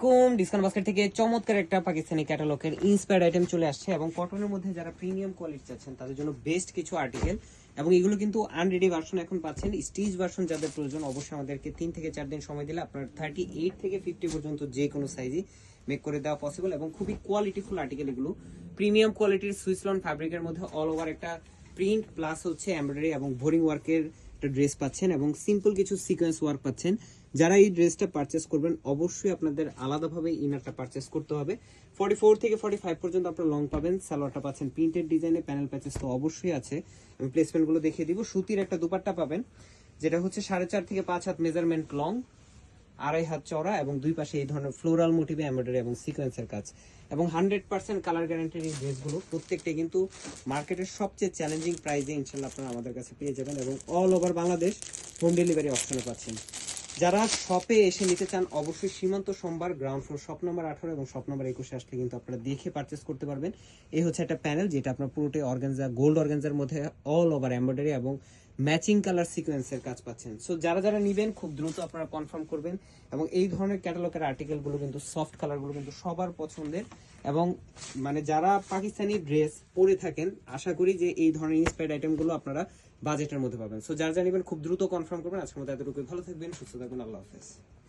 আলাইকুম। Discount basket থেকে চমৎকার একটা পাকিস্তানি ক্যাটালগের ইন্সপায়ার্ড আইটেম চলে আসছে এবং কটনের মধ্যে যারা প্রিমিয়াম কোয়ালিটি চাচ্ছেন তাদের জন্য বেস্ট কিছু আর্টিকেল এবং এগুলো কিন্তু আনরেডি ভার্সন এখন পাচ্ছেন। স্টিচ ভার্সন যাদের প্রয়োজন অবশ্যই আমাদেরকে 3 থেকে 4 দিন সময় দিলে আপনার 38 থেকে 50 পর্যন্ত যে কোনো সাইজই মেক করে দেওয়া পসিবল এবং খুবই কোয়ালিটিফুল আর্টিকেল এগুলো। প্রিমিয়াম কোয়ালিটির সুইসলন ফ্যাব্রিকের মধ্যে অল ওভার একটা প্রিন্ট প্লাস হচ্ছে এমব্রয়ডারি এবং বোরিং ওয়ার্কের একটা ড্রেস পাচ্ছেন এবং সিম্পল কিছু সিকোয়েন্স ওয়ার্ক পাচ্ছেন। যারা এই ড্রেসটা পারচেস করবেন অবশ্যই আপনাদের আলাদাভাবে ইনারটা পারচেস করতে হবে। 44 থেকে 45 পর্যন্ত আপনারা লং পাবেন। সালোয়ারটা পাচ্ছেন প্রিন্টেড ডিজাইনে, প্যানেল প্যাচেস তো অবশ্যই আছে। আমি প্লেসমেন্টগুলো দেখিয়ে দিব। সুতির একটা দুপাট্টা পাবেন যেটা হচ্ছে 4.5 থেকে 5 হাত মেজারমেন্ট লং, 2.5 হাত চওড়া এবং দুই পাশে এই ধরনের ফ্লোরাল মোটিভে এমব্রয়ডারি এবং সিকোয়েন্সের কাজ এবং 100% কালার গ্যারান্টির এই ড্রেসগুলো প্রত্যেকটা কিন্তু মার্কেটের সবচেয়ে চ্যালেঞ্জিং প্রাইসে ইনশাল্লাহ আপনারা আমাদের কাছে পেয়ে যাবেন এবং all over Bangladesh home delivery অপশনে পাচ্ছেন। যারা শপে এসে নিতে চান অবশ্যই সীমান্ত সোমবার গ্রাউন্ড ফ্লোর শপ নম্বর 18 এবং শপ নম্বর 21 আসলে কিন্তু আপনারা দেখে পারচেস করতে পারবেন। এই হচ্ছে একটা প্যানেল যেটা আপনার পুরোটাই অর্গানজা, গোল্ড অর্গানজার মধ্যে অল ওভার এমব্রয়ডারি এবং ম্যাচিং কালার সিকোয়েন্সের কাজ পাচ্ছেন। সো যারা যারা নেবেন খুব দ্রুত আপনারা কনফার্ম করবেন এবং এই ধরনের ক্যাটালগের আর্টিকেলগুলো কিন্তু সফট কালারগুলো কিন্তু সবার পছন্দের এবং মানে যারা পাকিস্তানি ড্রেস পরে থাকেন আশা করি যে এই ধরনের ইন্সপায়ার্ড আইটেমগুলো আপনারা বাজেটের মধ্যে পাবেন। সো যারা জানিবেন খুব দ্রুত কনফার্ম করবেন। আজকের মতো এতটুকুই। ভালো থাকবেন, সুস্থ থাকবেন, আল্লাহ হাফেজ।